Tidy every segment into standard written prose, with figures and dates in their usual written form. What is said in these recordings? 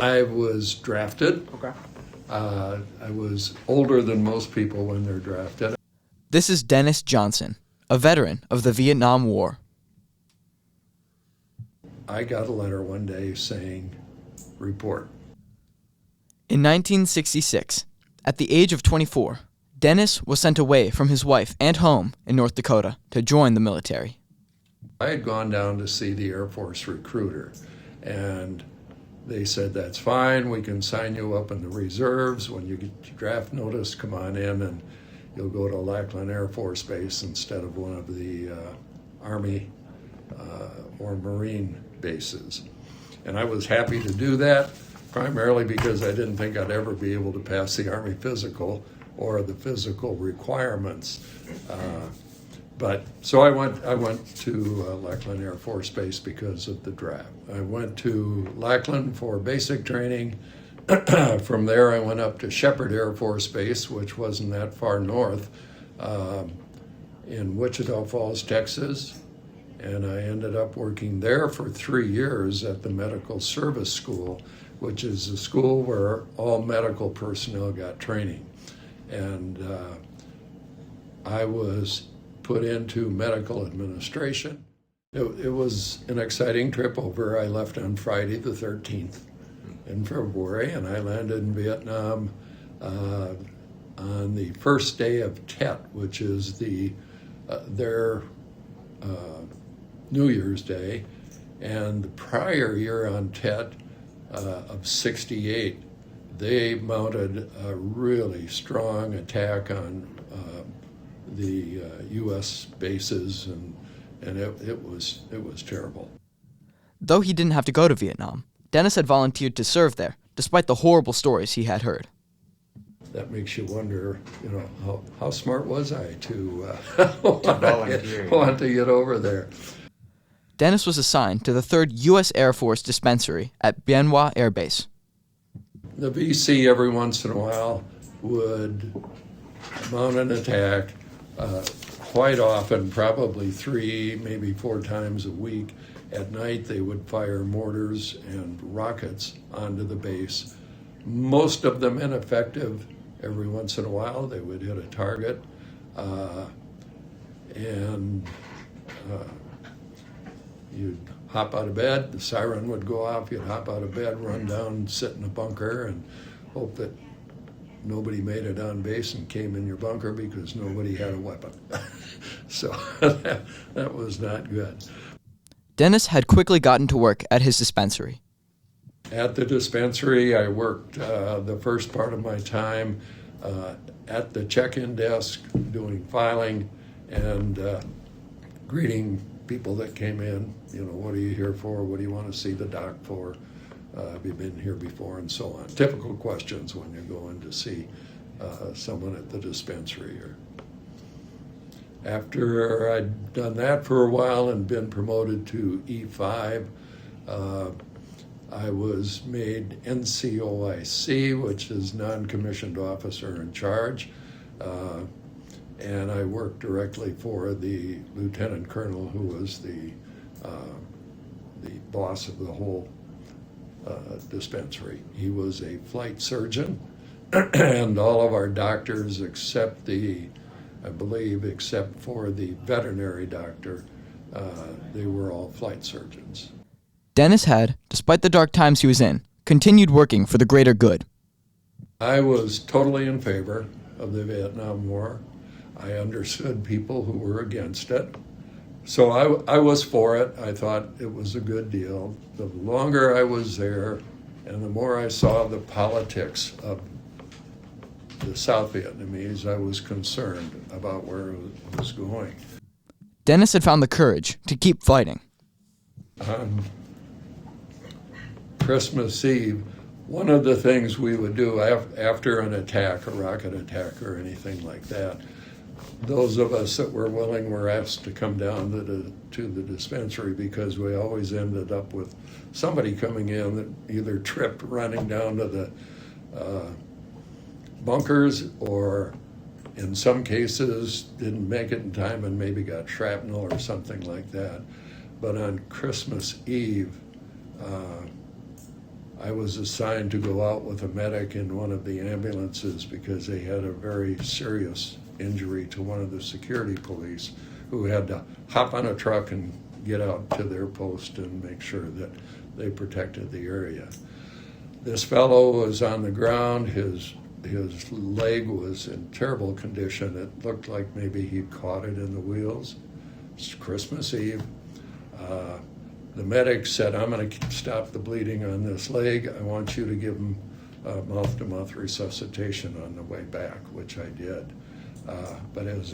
I was drafted. Okay. I was older than most people when they're drafted. This is Dennis Johnson, a veteran of the Vietnam War. I got a letter one day saying, report. In 1966, at the age of 24, Dennis was sent away from his wife and home in North Dakota to join the military. I had gone down to see the Air Force recruiter, and they said, that's fine, we can sign you up in the reserves. When you get your draft notice, come on in and you'll go to Lackland Air Force Base instead of one of the Army or Marine bases. And I was happy to do that, primarily because I didn't think I'd ever be able to pass the Army physical or the physical requirements. So I went to Lackland Air Force Base because of the draft. I went to Lackland for basic training. From there, I went up to Shepherd Air Force Base, which wasn't that far north, in Wichita Falls, Texas. And I ended up working there for 3 years at the Medical Service School, which is a school where all medical personnel got training. And I was put into medical administration. It was an exciting trip over. I left on Friday the 13th in February, and I landed in Vietnam on the first day of Tet, which is their New Year's Day. And the prior year on Tet of 68, they mounted a really strong attack on the U.S. bases, and it was terrible. Though he didn't have to go to Vietnam, Dennis had volunteered to serve there, despite the horrible stories he had heard. That makes you wonder, how smart was I to volunteer, want to get over there. Dennis was assigned to the 3rd U.S. Air Force Dispensary at Bien Hoa Air Base. The VC every once in a while would mount an attack, quite often, probably 3, maybe 4 times a week. At night, they would fire mortars and rockets onto the base. Most of them ineffective. Every once in a while, they would hit a target. You'd hop out of bed, the siren would go off, you'd hop out of bed, run down, sit in a bunker, and hope that nobody made it on base and came in your bunker because nobody had a weapon. So that was not good. Dennis had quickly gotten to work at his dispensary. At the dispensary, I worked the first part of my time at the check-in desk doing filing and greeting people that came in. What are you here for? What do you want to see the doc for? Have you been here before? And so on. Typical questions when you go in to see someone at the dispensary. After I'd done that for a while and been promoted to E5, I was made NCOIC, which is non-commissioned officer in charge, and I worked directly for the lieutenant colonel who was the boss of the whole dispensary. He was a flight surgeon, and all of our doctors except for the veterinary doctor, they were all flight surgeons. Dennis had, despite the dark times he was in, continued working for the greater good. I was totally in favor of the Vietnam War. I understood people who were against it. So I was for it. I thought it was a good deal. The longer I was there and the more I saw the politics of the South Vietnamese, I was concerned about where it was going. Dennis had found the courage to keep fighting. Christmas Eve, one of the things we would do after an attack, a rocket attack or anything like that, those of us that were willing were asked to come down to the dispensary because we always ended up with somebody coming in that either tripped running down to the bunkers or in some cases didn't make it in time and maybe got shrapnel or something like that. But on Christmas Eve, I was assigned to go out with a medic in one of the ambulances because they had a very serious injury to one of the security police who had to hop on a truck and get out to their post and make sure that they protected the area. This fellow was on the ground. His leg was in terrible condition. It looked like maybe he'd caught it in the wheels. It's Christmas Eve. The medic said, I'm going to stop the bleeding on this leg. I want you to give him mouth-to-mouth resuscitation on the way back, which I did. But as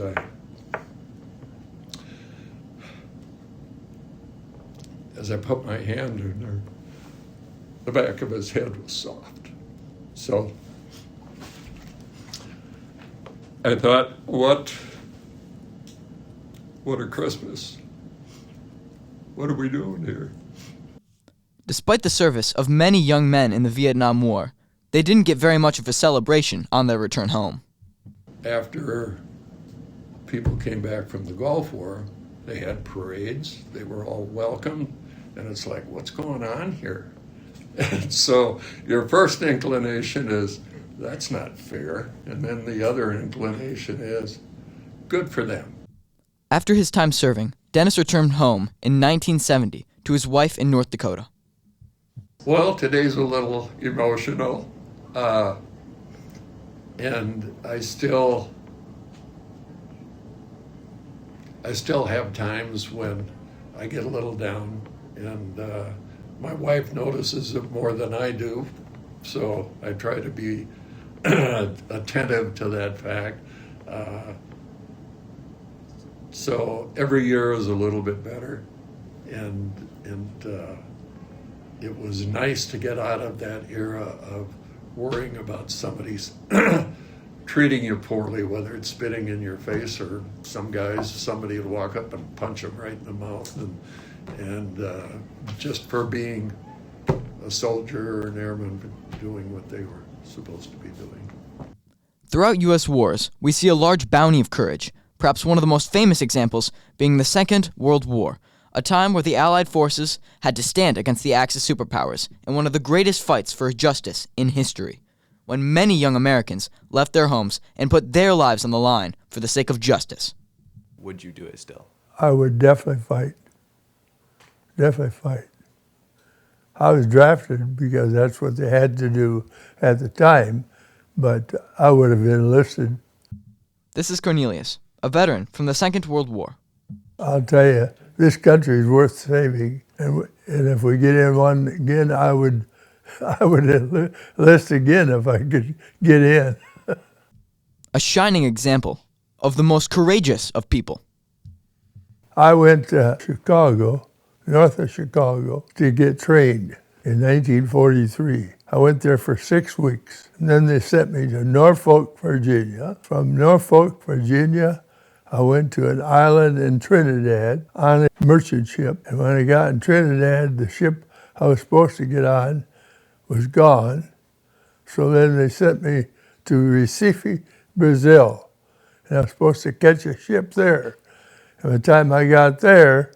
I put my hand in there, the back of his head was soft. So I thought, what a Christmas. What are we doing here? Despite the service of many young men in the Vietnam War, they didn't get very much of a celebration on their return home. After people came back from the Gulf War, they had parades. They were all welcomed. And it's like, what's going on here? And so your first inclination is, that's not fair. And then the other inclination is, good for them. After his time serving, Dennis returned home in 1970 to his wife in North Dakota. Well, today's a little emotional. And I still have times when I get a little down, and my wife notices it more than I do, so I try to be attentive to that fact. So every year is a little bit better, and it was nice to get out of that era of worrying about somebody's treating you poorly, whether it's spitting in your face or somebody would walk up and punch them right in the mouth, and just for being a soldier or an airman doing what they were supposed to be doing. Throughout U.S. wars, we see a large bounty of courage, perhaps one of the most famous examples being the Second World War, a time where the Allied forces had to stand against the Axis superpowers in one of the greatest fights for justice in history, when many young Americans left their homes and put their lives on the line for the sake of justice. Would you do it still? I would definitely fight. Definitely fight. I was drafted because that's what they had to do at the time, but I would have enlisted. This is Kornelious, a veteran from the Second World War. I'll tell you, this country is worth saving, and if we get in one again, I would enlist again if I could get in. A shining example of the most courageous of people. I went to Chicago, north of Chicago, to get trained in 1943. I went there for 6 weeks, and then they sent me to Norfolk, Virginia. From Norfolk, Virginia, I went to an island in Trinidad on a merchant ship. And when I got in Trinidad, the ship I was supposed to get on was gone. So then they sent me to Recife, Brazil. And I was supposed to catch a ship there. And by the time I got there,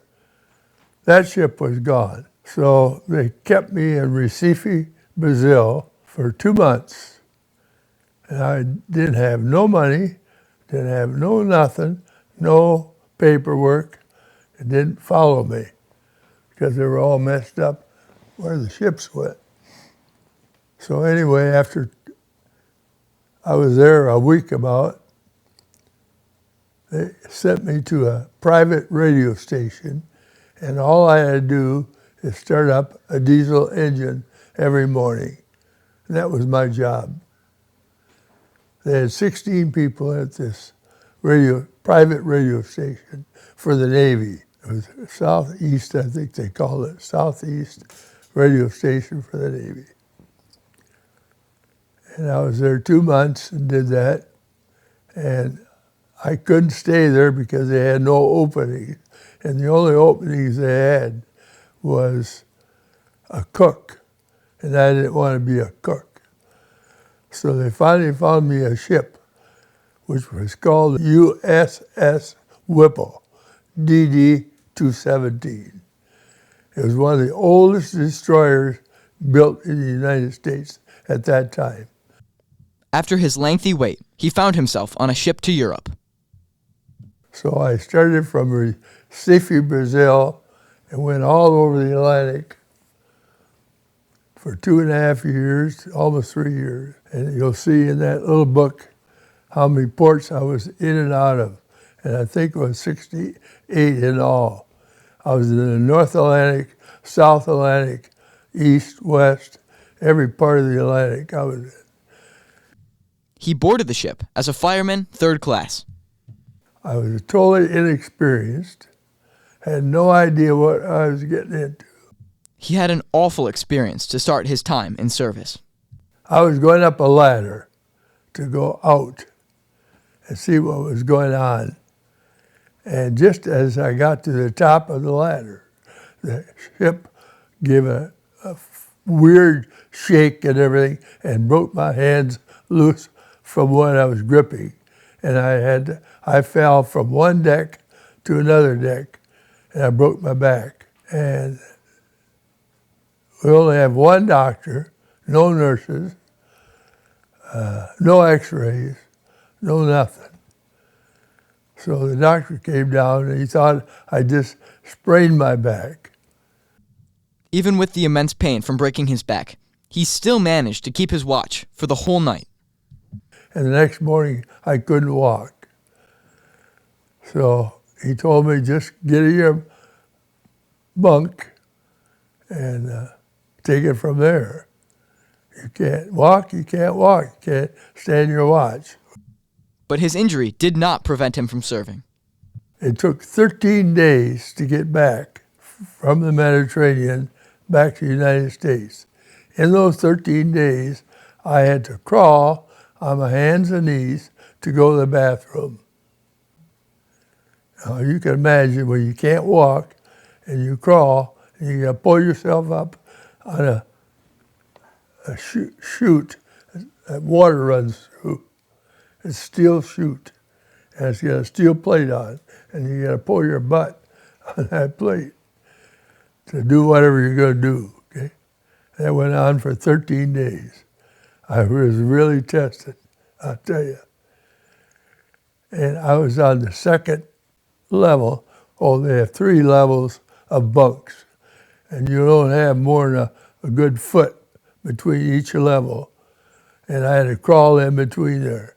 that ship was gone. So they kept me in Recife, Brazil for 2 months. And I didn't have no money, didn't have no nothing, no paperwork. It didn't follow me because they were all messed up where the ships went. So anyway, after I was there a week about, they sent me to a private radio station, and all I had to do is start up a diesel engine every morning. And that was my job. They had 16 people at this private radio station for the Navy. It was Southeast, I think they called it, Southeast radio station for the Navy. And I was there 2 months and did that. And I couldn't stay there because they had no openings. And the only openings they had was a cook. And I didn't want to be a cook. So they finally found me a ship, which was called USS Whipple, DD-217. It was one of the oldest destroyers built in the United States at that time. After his lengthy wait, he found himself on a ship to Europe. So I started from Recife, Brazil, and went all over the Atlantic for 2.5 years, almost 3 years. And you'll see in that little book how many ports I was in and out of. And I think it was 68 in all. I was in the North Atlantic, South Atlantic, East, West, every part of the Atlantic I was in. He boarded the ship as a fireman, third class. I was totally inexperienced, had no idea what I was getting into. He had an awful experience to start his time in service. I was going up a ladder to go out and see what was going on. And just as I got to the top of the ladder, the ship gave a weird shake and everything and broke my hands loose from what I was gripping. And I fell from one deck to another deck, and I broke my back. And we only have one doctor, no nurses, no x-rays, no nothing. So the doctor came down and he thought I just sprained my back. Even with the immense pain from breaking his back, he still managed to keep his watch for the whole night. And the next morning I couldn't walk. So he told me, just get in your bunk and take it from there. You can't walk, you can't stand your watch. But his injury did not prevent him from serving. It took 13 days to get back from the Mediterranean back to the United States. In those 13 days, I had to crawl on my hands and knees to go to the bathroom. Now, you can imagine when you can't walk and you crawl and you gotta pull yourself up on a chute that water runs through. It's steel chute, and it's got a steel plate on, and you gotta pull your butt on that plate to do whatever you're gonna do, okay? That went on for 13 days. I was really tested, I'll tell you. And I was on the second level. Oh, they have 3 levels of bunks, and you don't have more than a good foot between each level. And I had to crawl in between there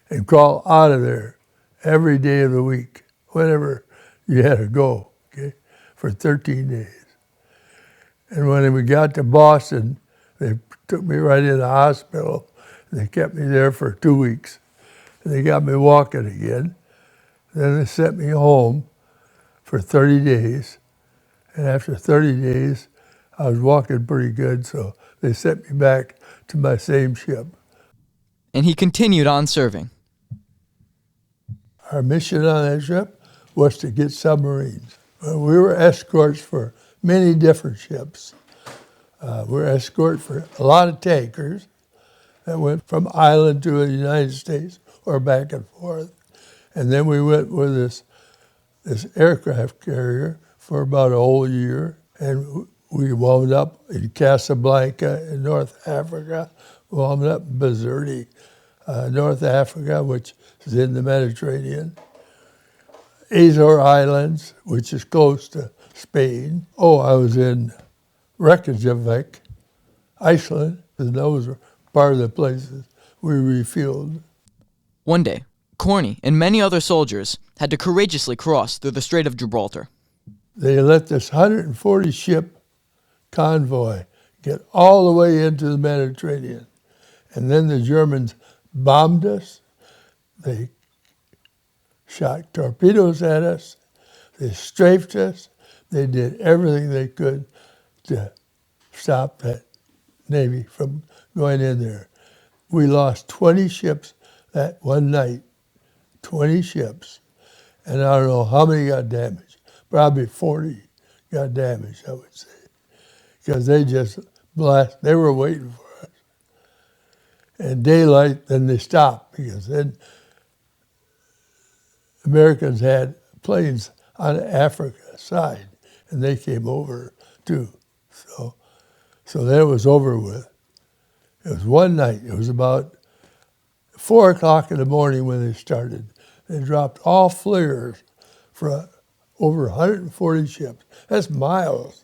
and crawl out of there every day of the week, whenever you had to go, okay, for 13 days. And when we got to Boston, they took me right in the hospital, and they kept me there for 2 weeks. And they got me walking again. Then they sent me home for 30 days. And after 30 days, I was walking pretty good, so they sent me back to my same ship. And he continued on serving. Our mission on that ship was to get submarines. We were escorts for many different ships. We were escorts for a lot of tankers that went from Ireland to the United States or back and forth. And then we went with this aircraft carrier for about a whole year. And we wound up in Casablanca in North Africa, wound up in Bizerte, North Africa, which is in the Mediterranean. Azore Islands, which is close to Spain. Oh, I was in Reykjavik, Iceland, and those were part of the places we refueled. One day, Corny and many other soldiers had to courageously cross through the Strait of Gibraltar. They let this 140 ship convoy get all the way into the Mediterranean. And then the Germans bombed us. They shot torpedoes at us. They strafed us. They did everything they could to stop that Navy from going in there. We lost 20 ships that one night, 20 ships. And I don't know how many got damaged. Probably 40 got damaged, I would say. Because they just they were waiting for us. And daylight, then they stopped, because then Americans had planes on the Africa side, and they came over too. So So then it was over with. It was one night. It was about 4 o'clock in the morning when they started. They dropped all flares for over 140 ships. That's miles.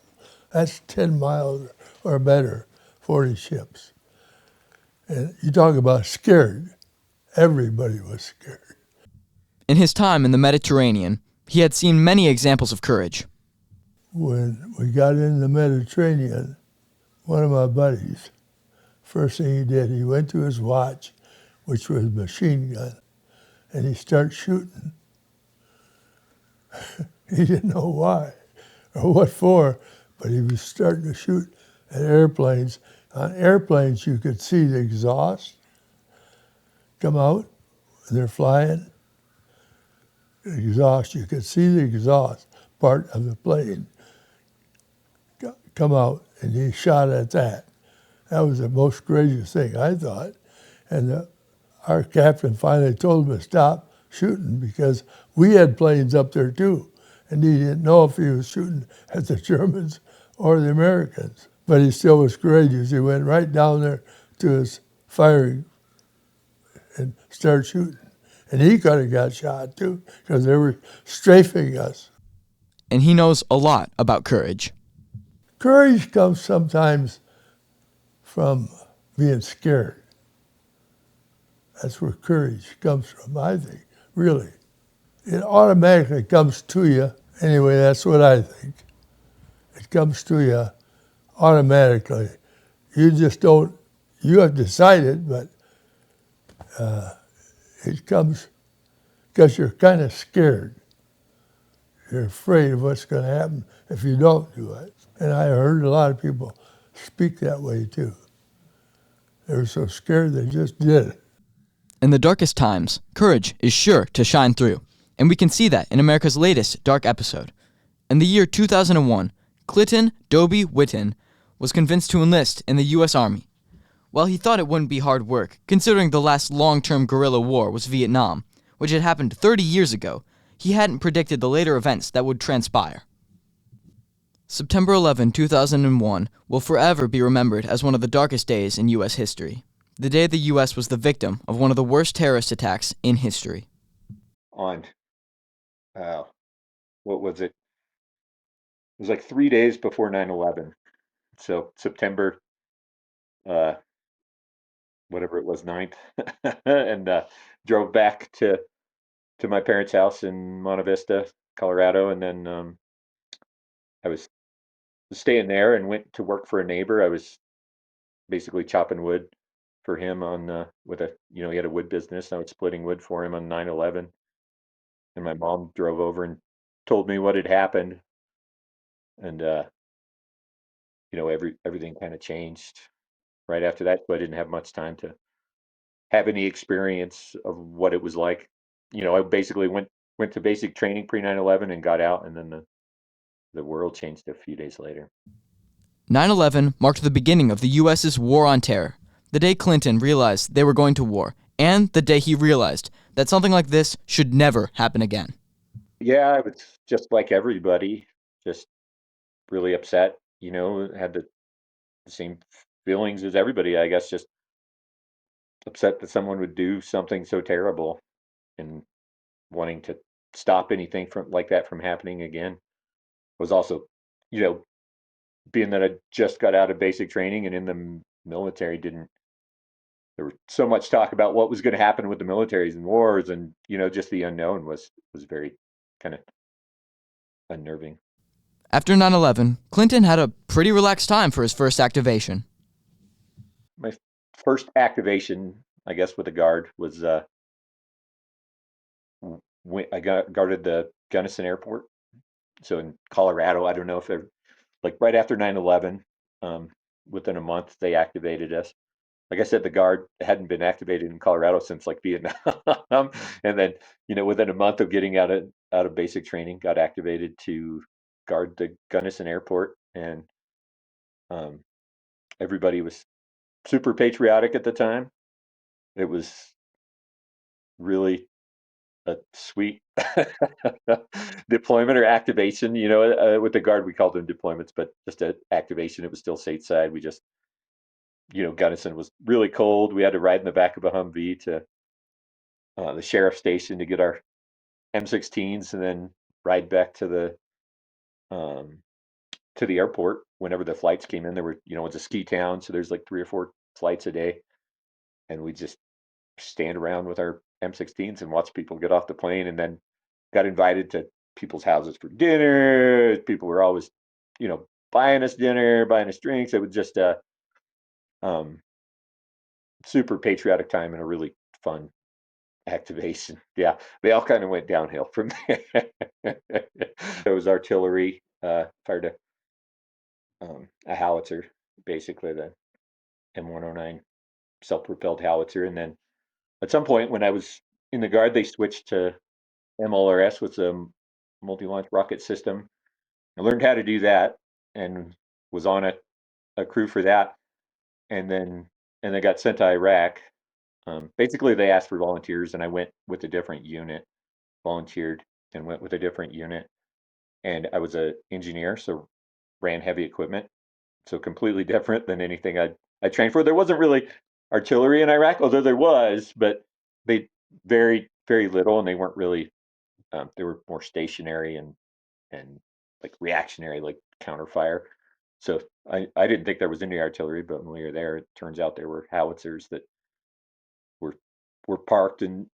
That's 10 miles or better, 40 ships. And you talk about scared. Everybody was scared. In his time in the Mediterranean, he had seen many examples of courage. When we got in the Mediterranean, one of my buddies, first thing he did, he went to his watch, which was a machine gun, and he started shooting. He didn't know why or what for, but he was starting to shoot at airplanes. On airplanes, you could see the exhaust come out. They're flying. The exhaust, you could see the exhaust part of the plane come out, and he shot at that. That was the most courageous thing, I thought. And our captain finally told him to stop shooting because we had planes up there too. And he didn't know if he was shooting at the Germans or the Americans. But he still was courageous. He went right down there to his firing and started shooting. And he could have got shot too because they were strafing us. And he knows a lot about courage. Courage comes sometimes from being scared. That's where courage comes from, I think, really. It automatically comes to you. Anyway, that's what I think. It comes to you automatically. You just don't, you have decided, but it comes because you're kind of scared. You're afraid of what's going to happen if you don't do it. And I heard a lot of people speak that way too. They were so scared they just did it. In the darkest times, courage is sure to shine through, and we can see that in America's latest dark episode. In the year 2001, Clinton "Dobie" Whitten was convinced to enlist in the U.S. Army. While he thought it wouldn't be hard work, considering the last long-term guerrilla war was Vietnam, which had happened 30 years ago, he hadn't predicted the later events that would transpire. September 11, 2001 will forever be remembered as one of the darkest days in U.S. history. The day the U.S. was the victim of one of the worst terrorist attacks in history. On, what was it? It was like 3 days before 9/11. So September, uh, whatever it was, 9th, and drove back to my parents' house in Monte Vista, Colorado, and then I was staying there and went to work for a neighbor. I was basically chopping wood for him on with a he had a wood business. I was splitting wood for him on 9/11, and my mom drove over and told me what had happened, and everything kind of changed right after that. So I didn't have much time to have any experience of what it was like. I basically went to basic training pre 9/11 and got out, and then the world changed a few days later. 9/11 marked the beginning of the U.S.'s war on terror, the day Clinton realized they were going to war, and the day he realized that something like this should never happen again. Yeah, I was just like everybody, just really upset. Had the same feelings as everybody, I guess, just upset that someone would do something so terrible and wanting to stop anything from like that from happening again. Was also, you know, being that I just got out of basic training and in the military, didn't there was so much talk about what was going to happen with the militaries and wars, and just the unknown was very kind of unnerving. After 9/11, Clinton had a pretty relaxed time for his first activation. My first activation, I guess, with the guard was when I got guarded the Gunnison Airport. So in Colorado, I don't know if they're like right after 9/11, um, within a month they activated us. Like I said, the guard hadn't been activated in Colorado since like Vietnam, and then within a month of getting out of basic training, got activated to guard the Gunnison Airport, and um, everybody was super patriotic at the time. It was really a sweet deployment or activation. With the Guard, we called them deployments, but just an activation. It was still stateside. We just, Gunnison was really cold. We had to ride in the back of a Humvee to the sheriff's station to get our M16s, and then ride back um, to the airport whenever the flights came in. There were, it's a ski town, so there's like 3 or 4 flights a day, and we just stand around with our M16s and watch people get off the plane, and then got invited to people's houses for dinner. People were always, buying us dinner, buying us drinks. It was just a um, super patriotic time and a really fun activation. Yeah, they all kind of went downhill from there. There was artillery, fired a howitzer, basically the M109 self-propelled howitzer, and then at some point when I was in the Guard, they switched to MLRS, with a multi-launch rocket system. I learned how to do that and was on a crew for that, and then got sent to Iraq. Basically, they asked for volunteers, and I went with a different unit, volunteered and went with a different unit. And I was a engineer, so ran heavy equipment, so completely different than anything I trained for. There wasn't really artillery in Iraq, although there was, but they very very little, and they weren't really. They were more stationary and like reactionary, like counterfire. So I didn't think there was any artillery, but when we were there, it turns out there were howitzers that were were parked and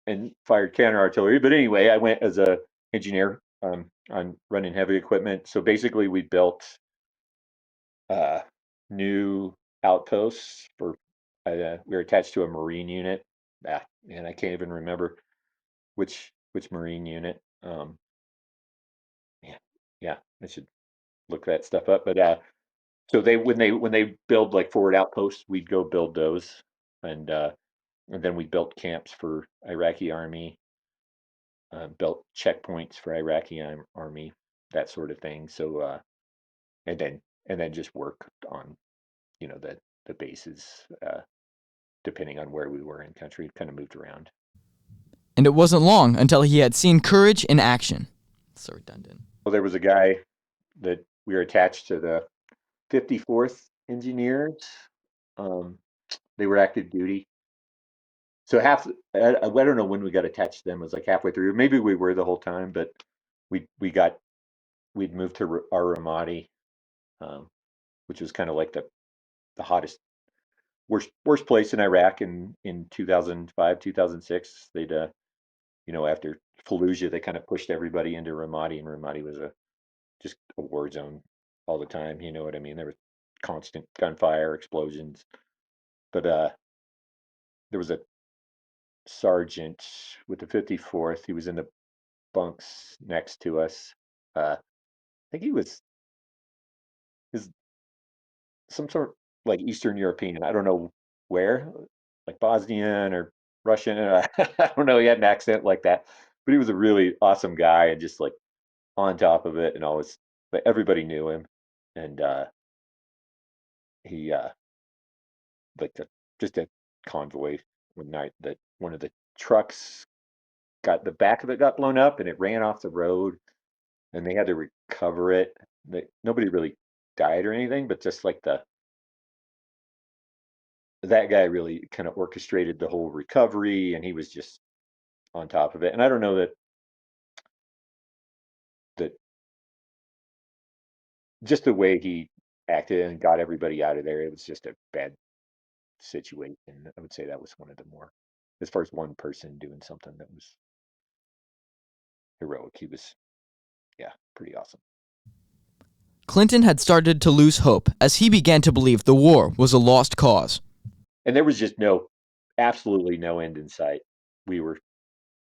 fired counter artillery. But anyway, I went as a engineer on running heavy equipment. So basically, we built uh, new outposts for. We were attached to a Marine unit. And I can't even remember which Marine unit. Yeah, yeah, I should look that stuff up. But so when they build like forward outposts, we'd go build those, and then we built camps for Iraqi army, built checkpoints for Iraqi army, that sort of thing. So and then just worked on the bases, depending on where we were in country, kind of moved around. And it wasn't long until he had seen courage in action. So redundant. Well, there was a guy that we were attached to, the 54th Engineers. Um, they were active duty. So I don't know when we got attached to them. It was like halfway through. Maybe we were the whole time, but we'd moved to our Ramadi, um, which was kind of like the hottest, worst place in Iraq in 2005, 2006. They'd after Fallujah, they kind of pushed everybody into Ramadi, and Ramadi was just a war zone all the time. You know what I mean? There was constant gunfire, explosions. But there was a sergeant with the 54th. He was in the bunks next to us. I think he was is some sort of like Eastern European. I don't know where, like Bosnian or Russian. I don't know. He had an accent like that, but he was a really awesome guy and just like on top of it, and always, but everybody knew him. And he like just a convoy one night that one of the trucks got, the back of it got blown up and it ran off the road, and they had to recover it. Nobody really died or anything, but just like that guy really kind of orchestrated the whole recovery, and he was just on top of it. And I don't know that just the way he acted and got everybody out of there, it was just a bad situation. I would say that was one of the more, as far as one person doing something that was heroic, he was, yeah, pretty awesome. Clinton had started to lose hope as he began to believe the war was a lost cause. And there was just absolutely no end in sight. We were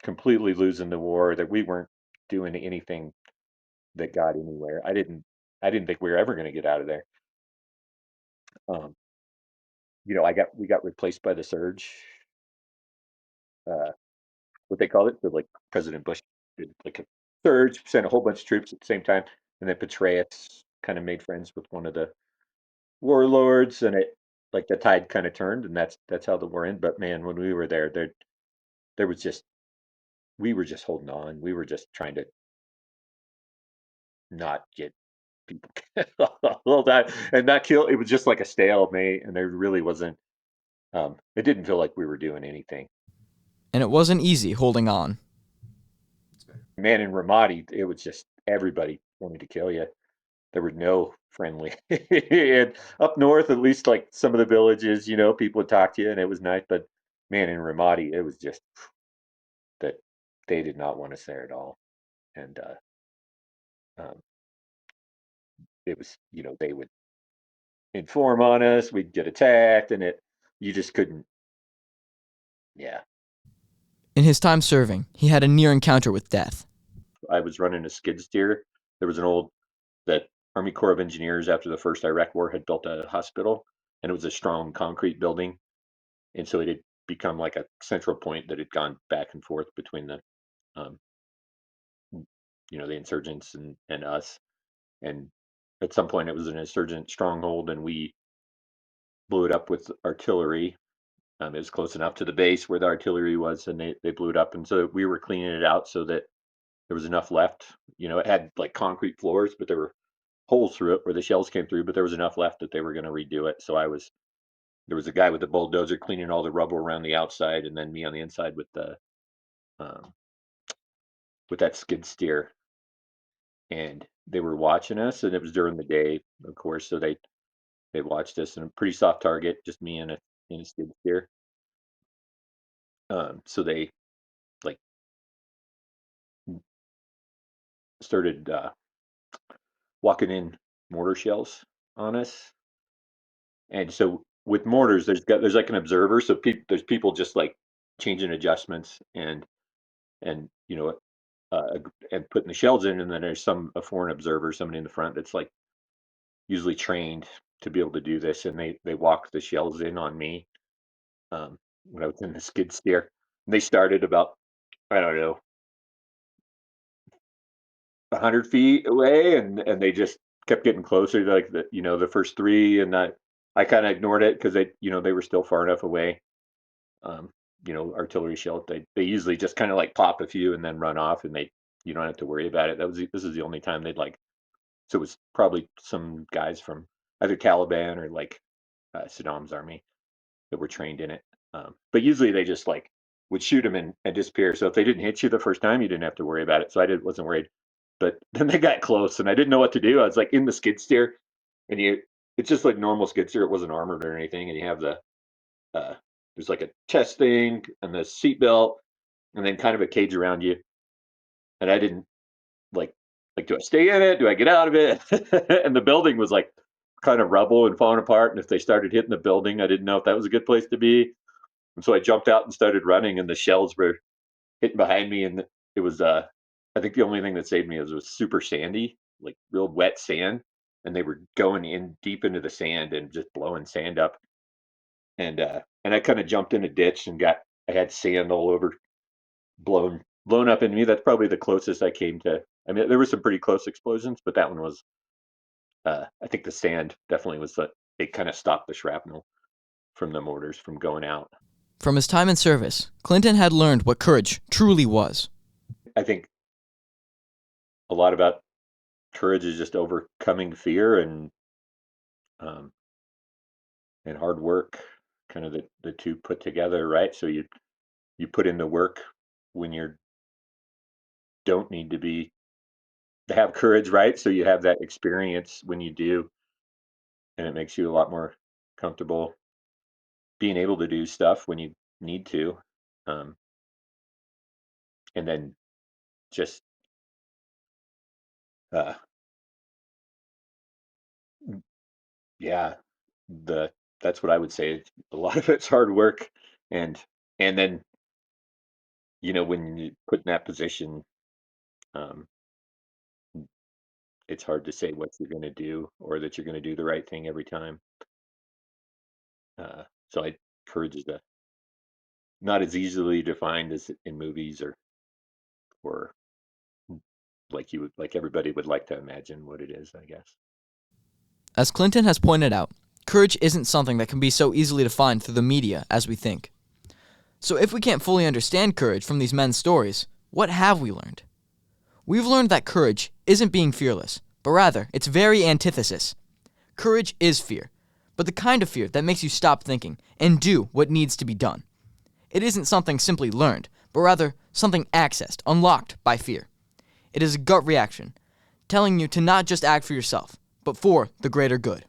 completely losing the war, that we weren't doing anything that got anywhere. I didn't think we were ever going to get out of there. Um, we got replaced by the surge, uh, what they called it. So like President Bush did like a surge, sent a whole bunch of troops at the same time, and then Petraeus kind of made friends with one of the warlords, and it, like, the tide kind of turned, and that's how the war ended. But man, when we were there was just we were just holding on. We were just trying to not get people killed the whole time and not kill. It was just like a stalemate, and there really wasn't. It didn't feel like we were doing anything. And it wasn't easy holding on. Man, in Ramadi, it was just everybody wanted to kill you. There were no friendly. And up north, at least like some of the villages, people would talk to you and it was nice. But man, in Ramadi, it was just that they did not want us there at all. And um, it was, they would inform on us, we'd get attacked, and you just couldn't, yeah. In his time serving, he had a near encounter with death. I was running a skid steer. There was that Army Corps of Engineers after the first Iraq War had built a hospital, and it was a strong concrete building. And so it had become like a central point that had gone back and forth between um, the insurgents and us. And at some point, it was an insurgent stronghold, and we blew it up with artillery. It was close enough to the base where the artillery was, and they blew it up. And so we were cleaning it out so that there was enough left. It had like concrete floors, but there were holes through it where the shells came through, but there was enough left that they were going to redo it. So there was a guy with the bulldozer cleaning all the rubble around the outside, and then me on the inside um, with that skid steer. And they were watching us, and it was during the day, of course. So they watched us, and a pretty soft target, just me and a skid steer. So they like started walking in mortar shells on us. And so with mortars, there's like an observer. So there's people just like changing adjustments and uh, and putting the shells in, and then there's a foreign observer, somebody in the front that's like usually trained to be able to do this, and they walked the shells in on me when I was in the skid steer. And they started about, I don't know, 100 feet away, and they just kept getting closer to like the first three, and I kind of ignored it because they were still far enough away. Um, Artillery shell, they usually just kind of like pop a few and then run off, and you don't have to worry about it. This is the only time they'd like. So it was probably some guys from either Taliban or like Saddam's army that were trained in it. But usually they just like would shoot them and disappear. So if they didn't hit you the first time, you didn't have to worry about it. So wasn't worried. But then they got close, and I didn't know what to do. I was like in the skid steer, and it's just like normal skid steer. It wasn't armored or anything, and you have uh, there's like a chest thing and the seat belt, and then kind of a cage around you. And I didn't like do I stay in it? Do I get out of it? And the building was like kind of rubble and falling apart. And if they started hitting the building, I didn't know if that was a good place to be. And so I jumped out and started running, and the shells were hitting behind me. And it was, I think the only thing that saved me was it was super sandy, like real wet sand. And they were going in deep into the sand and just blowing sand up. And I kind of jumped in a ditch and I had sand all over, blown up in me. That's probably the closest I came to. I mean, there were some pretty close explosions, but that one was. I think the sand definitely was it kind of stopped the shrapnel from the mortars from going out. From his time in service, Clinton had learned what courage truly was. I think a lot about courage is just overcoming fear um, and hard work, kind of the two put together, right? So you put in the work when you don't need to have courage, right? So you have that experience when you do, and it makes you a lot more comfortable being able to do stuff when you need to. Um, and then just uh, yeah, the that's what I would say. A lot of it's hard work, and then when you put in that position, um, it's hard to say what you're going to do or that you're going to do the right thing every time. So courage is not as easily defined as in movies or like everybody would like to imagine what it is, I guess. As Clinton has pointed out, courage isn't something that can be so easily defined through the media as we think. So if we can't fully understand courage from these men's stories, What have we learned? We've learned that courage isn't being fearless, but rather its very antithesis. Courage is fear, but the kind of fear that makes you stop thinking and do what needs to be done. It isn't something simply learned, but rather something accessed, unlocked by fear. It is a gut reaction, telling you to not just act for yourself, but for the greater good.